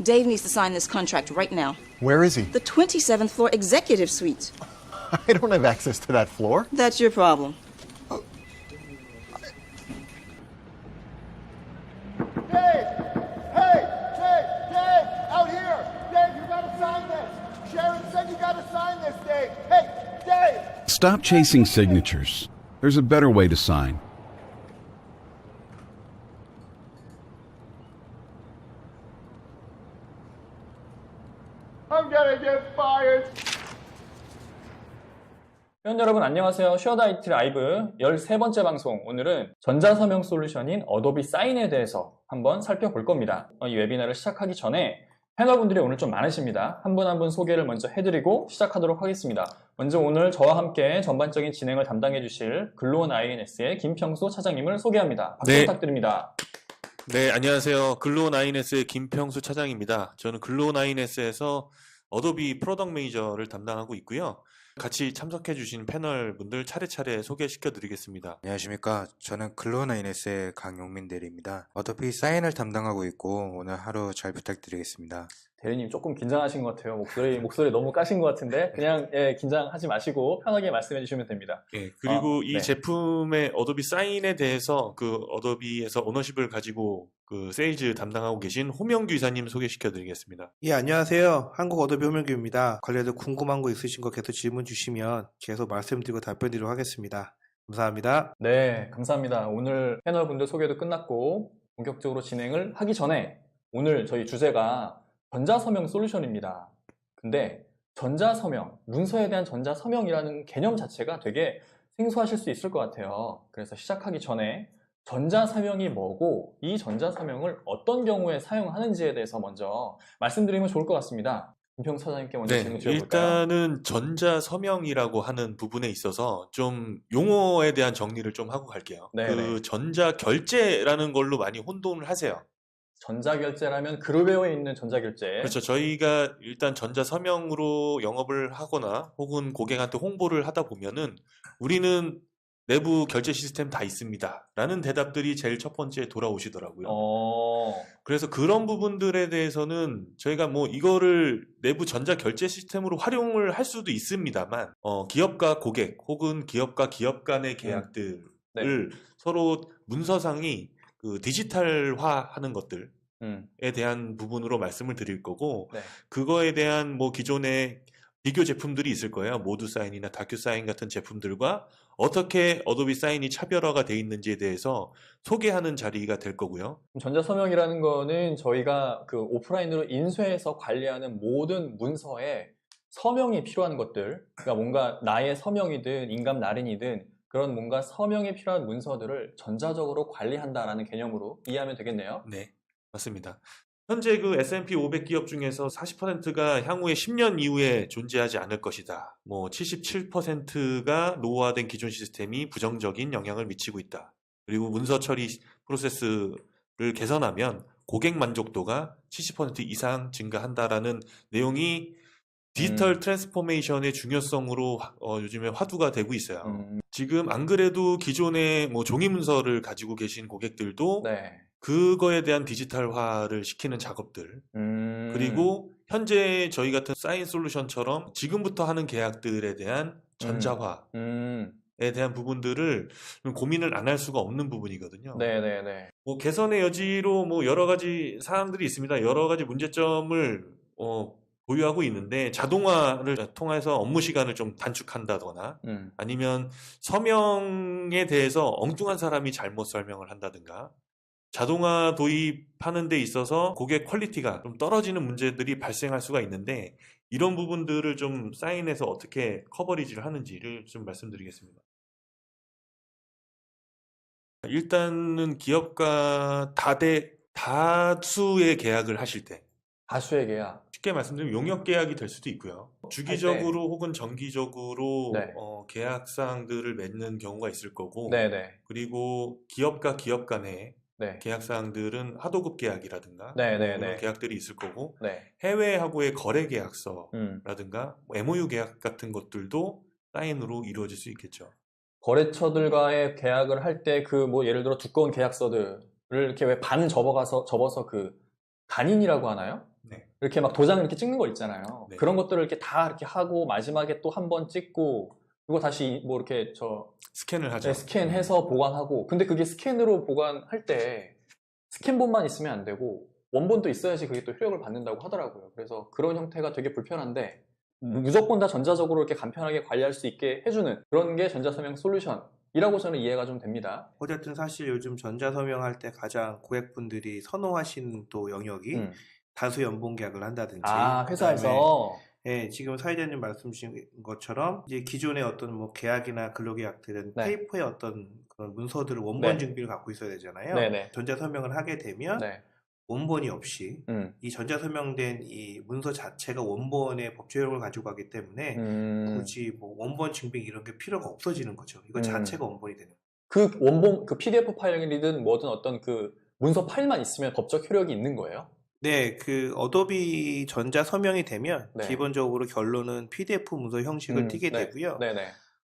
Dave needs to sign this contract right now. Where is he? The 27th floor executive suite. I don't have access to that floor. That's your problem. Dave! Hey! Dave! Out here! Dave, you gotta sign this! Sharon said you gotta sign this, Dave! Hey! Dave! Stop chasing signatures. There's a better way to sign. I'm gonna get fired! 회원 여러분 안녕하세요. 슈어드 IT 라이브 13번째 방송. 오늘은 전자서명 솔루션인 어도비 사인에 대해서 한번 살펴볼 겁니다. 이 웨비나를 시작하기 전에 패널분들이 오늘 좀 많으십니다. 한 분 한 분 소개를 먼저 해드리고 시작하도록 하겠습니다. 먼저 오늘 저와 함께 전반적인 진행을 담당해 주실 글로온 INS의 김평수 차장님을 소개합니다. 박수 부탁드립니다. 네, 안녕하세요. 글로온 INS의 김평수 차장입니다. 저는 글로온 INS에서 어도비 프로덕트 매니저를 담당하고 있고요. 같이 참석해 주신 패널 분들 차례차례 소개시켜 드리겠습니다. 안녕하십니까. 저는 글로온 INS의 강용민 대리입니다. 어도비 사인을 담당하고 있고 오늘 하루 잘 부탁드리겠습니다. 대리님 조금 긴장하신 것 같아요. 목소리 너무 까신 것 같은데 그냥 긴장하지 마시고 편하게 말씀해 주시면 됩니다. 예, 그리고 이 네. 제품의 어도비 사인에 대해서 그 어도비에서 오너십을 가지고 그 세일즈 담당하고 계신 호명규 이사님 소개시켜 드리겠습니다. 예, 안녕하세요. 한국 어도비 호명규입니다. 관련해서 궁금한 거 있으신 거 계속 질문 주시면 계속 말씀드리고 답변드리도록 하겠습니다. 감사합니다. 네, 감사합니다. 오늘 패널분들 소개도 끝났고 본격적으로 진행을 하기 전에 오늘 저희 주제가 전자서명 솔루션입니다. 근데 전자서명, 문서에 대한 전자서명이라는 개념 자체가 되게 생소하실 수 있을 것 같아요. 그래서 시작하기 전에 전자서명이 뭐고 이 전자서명을 어떤 경우에 사용하는지에 대해서 먼저 말씀드리면 좋을 것 같습니다. 김평수 차장님께 먼저 질문 드려볼까요? 일단은 전자서명이라고 하는 부분에 있어서 좀 용어에 대한 정리를 좀 하고 갈게요. 네네. 그 전자결제라는 걸로 많이 혼동을 하세요. 전자결제라면 그룹웨어에 있는 전자결제. 그렇죠. 저희가 일단 전자서명으로 영업을 하거나 혹은 고객한테 홍보를 하다 보면은 우리는 내부 결제 시스템 다 있습니다. 라는 대답들이 제일 첫 번째 돌아오시더라고요. 그래서 그런 부분들에 대해서는 저희가 뭐 이거를 내부 전자결제 시스템으로 활용을 할 수도 있습니다만, 기업과 고객 혹은 기업과 기업 간의 계약들을 네. 서로 문서상이 그 디지털화 하는 것들에 대한 부분으로 말씀을 드릴 거고, 네. 그거에 대한 뭐 기존의 비교 제품들이 있을 거예요. 모두 사인이나 다큐 사인 같은 제품들과 어떻게 어도비 사인이 차별화가 돼 있는지에 대해서 소개하는 자리가 될 거고요. 전자서명이라는 거는 저희가 그 오프라인으로 인쇄해서 관리하는 모든 문서에 서명이 필요한 것들, 그러니까 뭔가 나의 서명이든 인감 날인이든 그런 뭔가 서명이 필요한 문서들을 전자적으로 관리한다라는 개념으로 이해하면 되겠네요. 네, 맞습니다. 현재 그 S&P 500 기업 중에서 40%가 향후에 10년 이후에 존재하지 않을 것이다. 뭐 77%가 노후화된 기존 시스템이 부정적인 영향을 미치고 있다. 그리고 문서 처리 프로세스를 개선하면 고객 만족도가 70% 이상 증가한다라는 내용이 디지털 트랜스포메이션의 중요성으로 요즘에 화두가 되고 있어요. 지금 안 그래도 기존의 뭐 종이 문서를 가지고 계신 고객들도 네. 그거에 대한 디지털화를 시키는 작업들, 그리고 현재 저희 같은 사인 솔루션처럼 지금부터 하는 계약들에 대한 전자화에 대한 부분들을 고민을 안 할 수가 없는 부분이거든요. 네네네. 뭐 개선의 여지로 뭐 여러 가지 사항들이 있습니다. 여러 가지 문제점을 보유하고 있는데, 자동화를 통해서 업무 시간을 좀 단축한다거나 아니면 서명에 대해서 엉뚱한 사람이 잘못 설명을 한다든가, 자동화 도입하는 데 있어서 고객 퀄리티가 좀 떨어지는 문제들이 발생할 수가 있는데, 이런 부분들을 좀 사인해서 어떻게 커버리지를 하는지를 좀 말씀드리겠습니다. 일단은 기업과 다수의 계약을 하실 때, 다수의 계약. 쉽게 말씀드리면 용역 계약이 될 수도 있고요. 주기적으로 혹은 정기적으로 네. 계약사항들을 맺는 경우가 있을 거고, 네네. 그리고 기업과 기업 간의 네. 계약사항들은 하도급 계약이라든가 네네네. 그런 계약들이 있을 거고, 네. 해외하고의 거래 계약서라든가 MOU 계약 같은 것들도 사인으로 이루어질 수 있겠죠. 거래처들과의 계약을 할 때 그 뭐 예를 들어 두꺼운 계약서들을 이렇게 왜 반 접어서 그 단인이라고 하나요? 네. 이렇게 막 도장을 이렇게 찍는 거 있잖아요. 네. 그런 것들을 이렇게 다 이렇게 하고 마지막에 또 한 번 찍고 그리고 다시 뭐 이렇게 스캔을 하죠. 네, 스캔해서 보관하고 근데 그게 스캔으로 보관할 때 스캔본만 있으면 안 되고 원본도 있어야지 그게 또 효력을 받는다고 하더라고요. 그래서 그런 형태가 되게 불편한데 무조건 다 전자적으로 이렇게 간편하게 관리할 수 있게 해주는 그런 게 전자서명 솔루션이라고 저는 이해가 좀 됩니다. 어쨌든 사실 요즘 전자서명할 때 가장 고객분들이 선호하시는 또 영역이 다수 연봉 계약을 한다든지 회사에서 예, 지금 사회자님 말씀 주신 것처럼 이제 기존의 어떤 뭐 계약이나 근로계약들은 네. 페이퍼의 어떤 그런 문서들을 원본 네. 증빙을 갖고 있어야 되잖아요. 네네. 전자서명을 하게 되면 네. 원본이 없이 이 전자서명된 이 문서 자체가 원본의 법적 효력을 가지고 가기 때문에 굳이 뭐 원본 증빙 이런 게 필요가 없어지는 거죠. 이거 자체가 원본이 되는 거예요. 그 원본 그 PDF 파일이든 뭐든 어떤 그 문서 파일만 있으면 법적 효력이 있는 거예요? 네, 그 어도비 전자 서명이 되면 네. 기본적으로 결론은 PDF 문서 형식을 띠게 네. 되고요. 네네.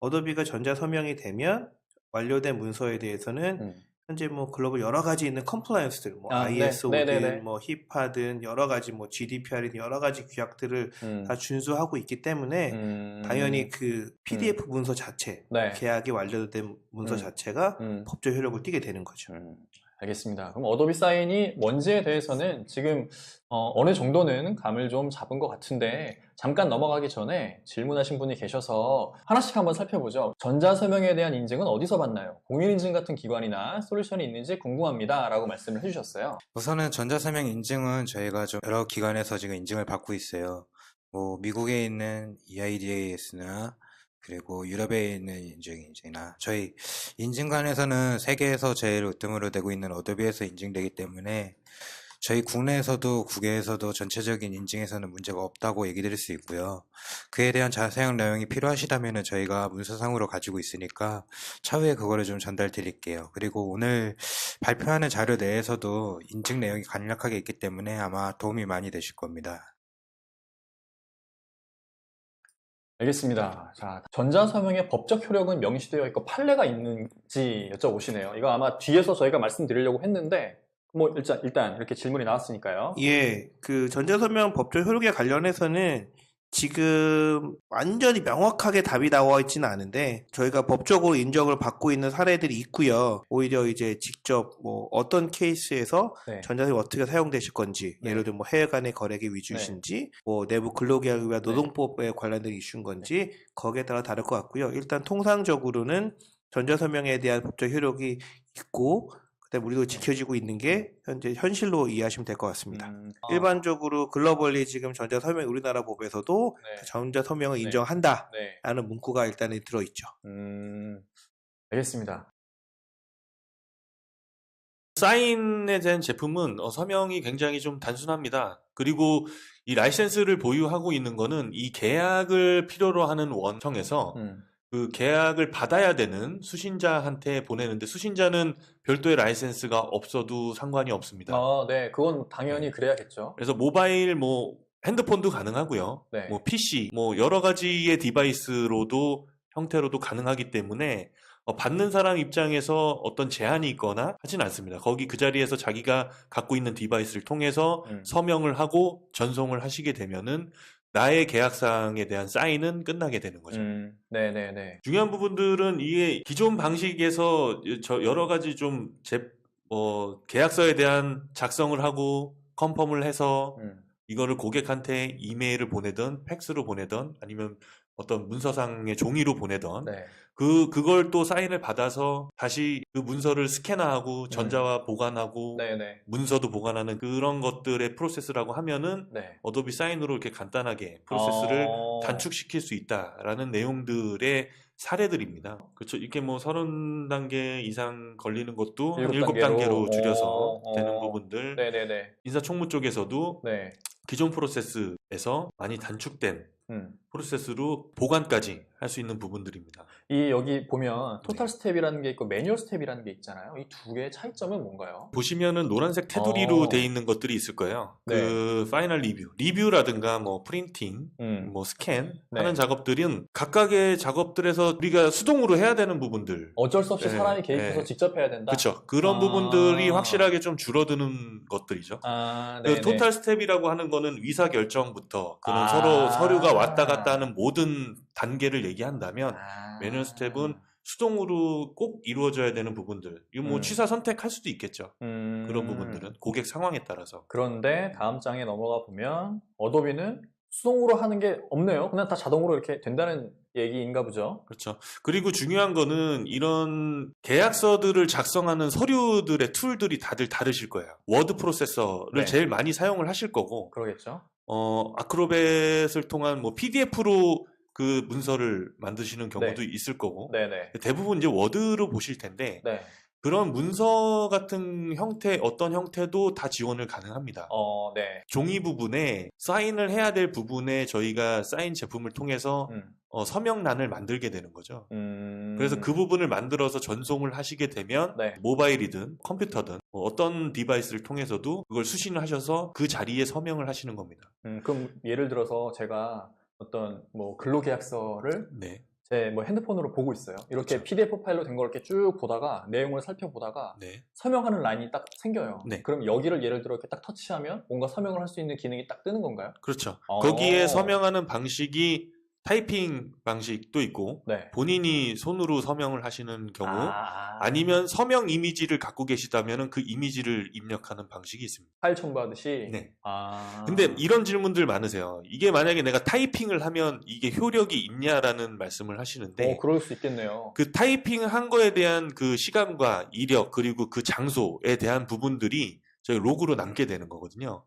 어도비가 전자 서명이 되면 완료된 문서에 대해서는 현재 뭐 글로벌 여러 가지 있는 컴플라이언스들, 뭐 ISO든 네네네. 뭐 HIPAA든 여러 가지 뭐 GDPR이든 여러 가지 규약들을 다 준수하고 있기 때문에 당연히 그 PDF 문서 자체, 네. 계약이 완료된 문서 자체가 법적 효력을 띠게 되는 거죠. 알겠습니다. 그럼 어도비 사인이 뭔지에 대해서는 지금 어느 정도는 감을 좀 잡은 것 같은데 잠깐 넘어가기 전에 질문하신 분이 계셔서 하나씩 한번 살펴보죠. 전자서명에 대한 인증은 어디서 받나요? 공인인증 같은 기관이나 솔루션이 있는지 궁금합니다 라고 말씀을 해주셨어요. 우선은 전자서명 인증은 저희가 좀 여러 기관에서 지금 인증을 받고 있어요. 뭐 미국에 있는 EIDAS나 그리고 유럽에 있는 인증이나 저희 인증관에서는 세계에서 제일 으뜸으로 되고 있는 어도비에서 인증되기 때문에 저희 국내에서도 국외에서도 전체적인 인증에서는 문제가 없다고 얘기 드릴 수 있고요. 그에 대한 자세한 내용이 필요하시다면 저희가 문서상으로 가지고 있으니까 차후에 그거를 좀 전달 드릴게요. 그리고 오늘 발표하는 자료 내에서도 인증 내용이 간략하게 있기 때문에 아마 도움이 많이 되실 겁니다. 알겠습니다. 자, 전자서명의 법적 효력은 명시되어 있고 판례가 있는지 여쭤보시네요. 이거 아마 뒤에서 저희가 말씀드리려고 했는데 뭐 일단 이렇게 질문이 나왔으니까요. 예, 그 전자서명 법적 효력에 관련해서는 지금 완전히 명확하게 답이 나와 있지는 않은데 저희가 법적으로 인정을 받고 있는 사례들이 있고요. 오히려 이제 직접 뭐 어떤 케이스에서 네. 전자서명이 어떻게 사용되실 건지, 네. 예를 들어 뭐 해외 간의 거래기 위주이신지, 뭐 내부 근로계약과 노동법에 관련된 이슈인 건지 거기에 따라 다를 것 같고요. 일단 통상적으로는 전자서명에 대한 법적 효력이 있고 그다음에 우리도 지켜지고 있는 게 현재 현실로 이해하시면 될 것 같습니다. 일반적으로 글로벌리 지금 전자서명 우리나라 법에서도 네. 전자서명을 네. 인정한다라는 네. 문구가 일단은 들어있죠. 알겠습니다. 사인에 대한 제품은 서명이 굉장히 좀 단순합니다. 그리고 이 라이센스를 보유하고 있는 거는 이 계약을 필요로 하는 원청에서 그 계약을 받아야 되는 수신자한테 보내는데 수신자는 별도의 라이센스가 없어도 상관이 없습니다. 네, 그건 당연히 그래야겠죠. 그래서 모바일 뭐 핸드폰도 가능하고요. 네. 뭐 PC 뭐 여러 가지의 디바이스로도 형태로도 가능하기 때문에 받는 사람 입장에서 어떤 제한이 있거나 하진 않습니다. 거기 그 자리에서 자기가 갖고 있는 디바이스를 통해서 서명을 하고 전송을 하시게 되면은 나의 계약사항에 대한 사인은 끝나게 되는 거죠. 네네네. 중요한 부분들은 이게 기존 방식에서 여러 가지 좀 계약서에 대한 작성을 하고 컨펌을 해서 이거를 고객한테 이메일을 보내든 팩스로 보내든 아니면 어떤 문서상의 종이로 보내든 네. 그걸 또 사인을 받아서 다시 그 문서를 스캐너하고 전자화 보관하고 네네. 문서도 보관하는 그런 것들의 프로세스라고 하면은 네. 어도비 사인으로 이렇게 간단하게 프로세스를 단축시킬 수 있다라는 내용들의 사례들입니다. 그렇죠. 이렇게 뭐 30단계 이상 걸리는 것도 한 7단계로 줄여서 되는 부분들. 네네네. 인사총무 쪽에서도 네. 기존 프로세스에서 많이 단축된 프로세스로 보관까지 할 수 있는 부분들입니다. 이 여기 보면 토탈 스텝이라는 게 있고 매뉴얼 스텝이라는 게 있잖아요. 이 두 개의 차이점은 뭔가요? 보시면은 노란색 테두리로 어. 돼 있는 것들이 있을 거예요. 네. 그 파이널 리뷰라든가 뭐 프린팅, 뭐 스캔 네. 하는 작업들은 각각의 작업들에서 우리가 수동으로 해야 되는 부분들. 어쩔 수 없이 네, 사람이 개입해서 네. 직접 해야 된다. 그렇죠. 그런 아. 부분들이 확실하게 좀 줄어드는 것들이죠. 아, 그 네. 토탈 스텝이라고 하는 거는 위사 결정부터 그런 아. 서로 서류가 왔다 갔다 하는 모든 단계를 얘기한다면 매뉴얼 스텝은 수동으로 꼭 이루어져야 되는 부분들. 이거 뭐 취사 선택할 수도 있겠죠. 그런 부분들은 고객 상황에 따라서. 그런데 다음 장에 넘어가 보면 어도비는 수동으로 하는 게 없네요. 그냥 다 자동으로 이렇게 된다는 얘기인가 보죠. 그렇죠. 그리고 중요한 거는 이런 계약서들을 작성하는 서류들의 툴들이 다들 다르실 거예요. 워드 프로세서를 네. 제일 많이 사용을 하실 거고, 그러겠죠. 아크로벳을 통한 뭐 PDF로 그 문서를 만드시는 경우도 네. 있을 거고, 네네. 대부분 이제 워드로 보실 텐데, 네. 그런 문서 같은 형태, 어떤 형태도 다 지원을 가능합니다. 네. 종이 부분에 사인을 해야 될 부분에 저희가 사인 제품을 통해서 서명란을 만들게 되는 거죠. 그래서 그 부분을 만들어서 전송을 하시게 되면 네. 모바일이든 컴퓨터든 어떤 디바이스를 통해서도 그걸 수신을 하셔서 그 자리에 서명을 하시는 겁니다. 그럼 예를 들어서 제가 어떤 뭐 근로계약서를 네. 제 뭐 핸드폰으로 보고 있어요. 이렇게 그렇죠. PDF 파일로 된 걸 이렇게 쭉 보다가 내용을 살펴보다가 네. 서명하는 라인이 딱 생겨요. 네. 그럼 여기를 예를 들어 이렇게 딱 터치하면 뭔가 서명을 할 수 있는 기능이 딱 뜨는 건가요? 그렇죠. 어. 거기에 서명하는 방식이 타이핑 방식도 있고 네. 본인이 손으로 서명을 하시는 경우 아니면 서명 이미지를 갖고 계시다면 그 이미지를 입력하는 방식이 있습니다. 파일 첨부하듯이. 네. 아. 근데 이런 질문들 많으세요. 이게 만약에 내가 타이핑을 하면 이게 효력이 있냐라는 말씀을 하시는데 그럴 수 있겠네요. 그 타이핑을 한 거에 대한 그 시간과 이력 그리고 그 장소에 대한 부분들이 저희 로그로 남게 되는 거거든요.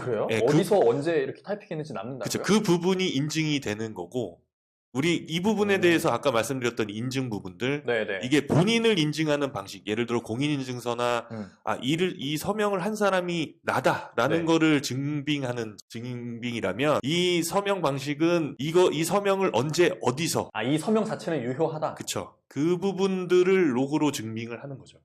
그래요? 예, 어디서 언제 이렇게 타이핑했는지 남는다고요? 그렇죠. 그 부분이 인증이 되는 거고 우리 이 부분에 대해서 아까 말씀드렸던 인증 부분들 네네. 이게 본인을 인증하는 방식 예를 들어 공인인증서나 이 서명을 한 사람이 나다라는 네. 거를 증빙하는 증빙이라면 이 서명 방식은 이 서명을 언제 어디서 이 서명 자체는 유효하다. 그쵸 그 부분들을 로그로 증빙을 하는 거죠.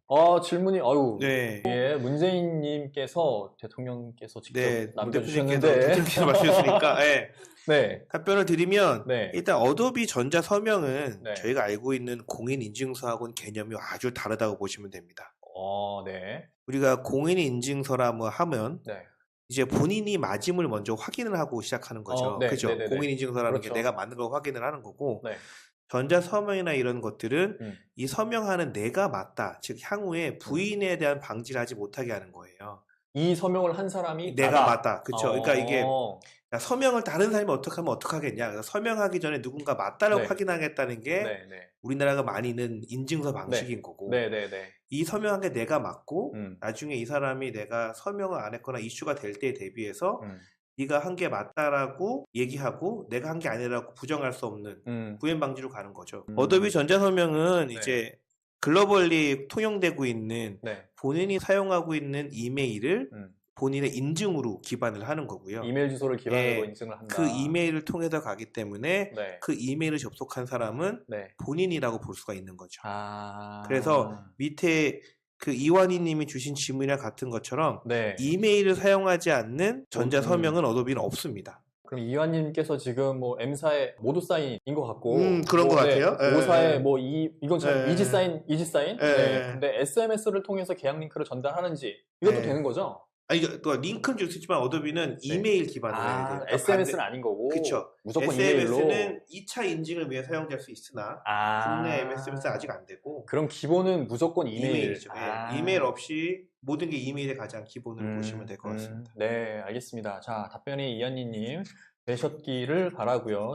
질문이 네. 예, 문재인님께서 대통령께서 직접 네, 남겨주셨는데 대통령께서 말씀하셨으니까 네. 네. 답변을 드리면 네. 일단 어도비 전자 서명은 네. 저희가 알고 있는 공인인증서하고는 개념이 아주 다르다고 보시면 됩니다. 네. 우리가 공인인증서라 뭐 하면 네. 이제 본인이 맞음을 먼저 확인을 하고 시작하는 거죠. 네, 그죠? 네네네. 공인인증서라는 그렇죠. 게 내가 만든 거 확인을 하는 거고 네. 전자 서명이나 이런 것들은 음. 이 서명하는 내가 맞다. 즉 향후에 부인에 대한 방지를 하지 못하게 하는 거예요. 이 서명을 한 사람이 내가 나다. 맞다. 그렇죠. 그러니까 이게 야, 서명을 다른 사람이 어떻게 하면 어떡하겠냐. 그래서 서명하기 전에 누군가 맞다라고 네. 확인하겠다는 게 네. 우리나라가 많이 있는 인증서 방식인 거고 네. 이 서명한 게 내가 맞고 음. 나중에 이 사람이 내가 서명을 안 했거나 이슈가 될 때에 대비해서 음. 네가 한 게 맞다라고 얘기하고 내가 한 게 아니라고 부정할 수 없는 부연 방지로 가는 거죠. 어도비 전자서명은 네. 이제 글로벌리 통용되고 있는 네. 본인이 사용하고 있는 이메일을 본인의 인증으로 기반을 하는 거고요. 이메일 주소를 기반으로 예, 인증을 한다. 그 이메일을 통해서 가기 때문에 네. 그 이메일을 접속한 사람은 네. 본인이라고 볼 수가 있는 거죠. 아. 그래서 밑에 그 이완희 님이 주신 질문이랑 같은 것처럼 네. 이메일을 사용하지 않는 전자 서명은 어도비는 없습니다. 그럼 이완님께서 지금 뭐 M사의 모두 사인인 것 같고 그런 것 같아요. 예, O사의 예. 뭐 이건 참 예. 이지 사인. 예. 네. 근데 SMS를 통해서 계약 링크를 전달하는지 이것도 예. 되는 거죠? 아니 또 링크는 줄 수 있지만 어도비는 이메일 기반으로 해야 돼요. 그러니까 SMS는 아닌 거고. 그렇죠. 무조건 이메일로. SMS는 2차 인증을 위해 사용될 수 있으나 국내 SMS는 아직 안 되고 그럼 기본은 무조건 이메일. 이메일이죠. 예. 이메일 없이 모든 게 이메일의 가장 기본으로 보시면 될 것 같습니다. 네, 알겠습니다. 자, 답변이 이한희님 되셨기를 바라고요.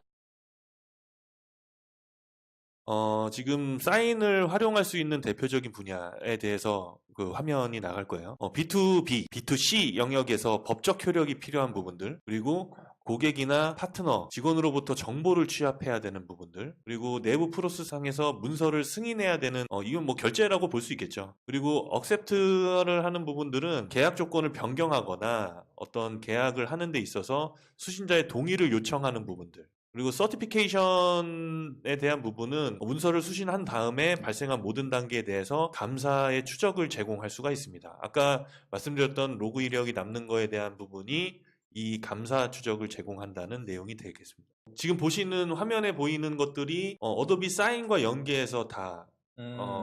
지금 사인을 활용할 수 있는 대표적인 분야에 대해서 그 화면이 나갈 거예요. B2B, B2C 영역에서 법적 효력이 필요한 부분들, 그리고 고객이나 파트너, 직원으로부터 정보를 취합해야 되는 부분들, 그리고 내부 프로세스상에서 문서를 승인해야 되는, 이건 뭐 결제라고 볼 수 있겠죠. 그리고 accept를 하는 부분들은 계약 조건을 변경하거나 어떤 계약을 하는 데 있어서 수신자의 동의를 요청하는 부분들, 그리고 서티피케이션에 대한 부분은 문서를 수신한 다음에 발생한 모든 단계에 대해서 감사의 추적을 제공할 수가 있습니다. 아까 말씀드렸던 로그 이력이 남는 거에 대한 부분이 이 감사 추적을 제공한다는 내용이 되겠습니다. 지금 보시는 화면에 보이는 것들이 어도비 사인과 연계해서 다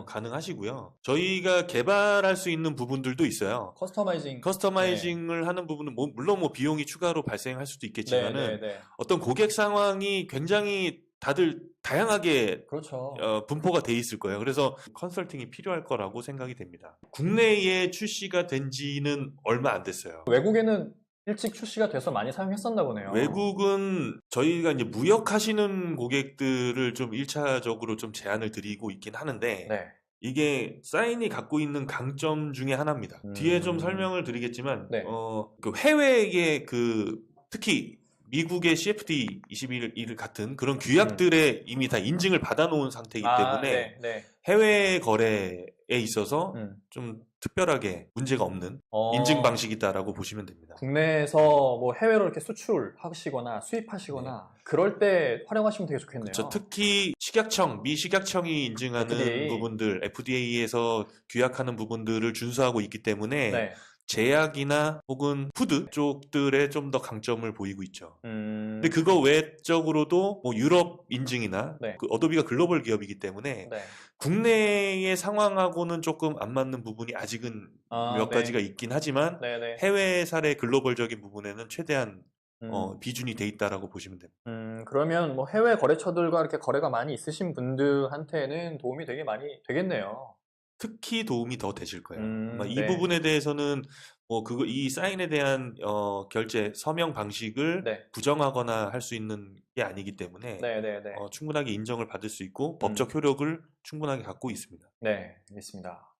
가능하시고요. 저희가 개발할 수 있는 부분들도 있어요. 커스터마이징을 하는 부분은 물론 비용이 추가로 발생할 수도 있겠지만은 어떤 고객 상황이 굉장히 다들 다양하게 그렇죠. 분포가 돼 있을 거예요. 그래서 컨설팅이 필요할 거라고 생각이 됩니다. 국내에 출시가 된 지는 얼마 안 됐어요. 외국에는 일찍 출시가 돼서 많이 사용했었나 보네요. 외국은 저희가 이제 무역하시는 고객들을 좀 1차적으로 좀 제안을 드리고 있긴 하는데 네. 이게 사인이 갖고 있는 강점 중에 하나입니다. 뒤에 좀 설명을 드리겠지만 네. 그 해외의 특히 미국의 CFD 21 같은 그런 규약들에 이미 다 인증을 받아놓은 상태이기 때문에 해외 거래에 있어서 좀 특별하게 문제가 없는 인증 방식이다라고 보시면 됩니다. 국내에서 뭐 해외로 이렇게 수출하시거나 수입하시거나 그럴 때 활용하시면 되게 좋겠네요. 그렇죠. 특히 미 식약청이 인증하는 FDA. 부분들, FDA에서 규약하는 부분들을 준수하고 있기 때문에 제약이나 혹은 푸드 쪽들에 좀 더 강점을 보이고 있죠. 근데 그거 외적으로도 뭐 유럽 인증이나 그 어도비가 글로벌 기업이기 때문에 국내의 상황하고는 조금 안 맞는 부분이 아직은 몇 가지가 있긴 하지만 해외 사례 글로벌적인 부분에는 최대한 비준이 돼 있다라고 보시면 됩니다. 그러면 뭐 해외 거래처들과 이렇게 거래가 많이 있으신 분들한테는 도움이 되게 많이 되겠네요. 특히 도움이 더 되실 거예요. 이 부분에 대해서는 이 사인에 대한 결제 서명 방식을 부정하거나 할 수 있는 게 아니기 때문에 충분하게 인정을 받을 수 있고 법적 효력을 충분하게 갖고 있습니다. 네, 알겠습니다.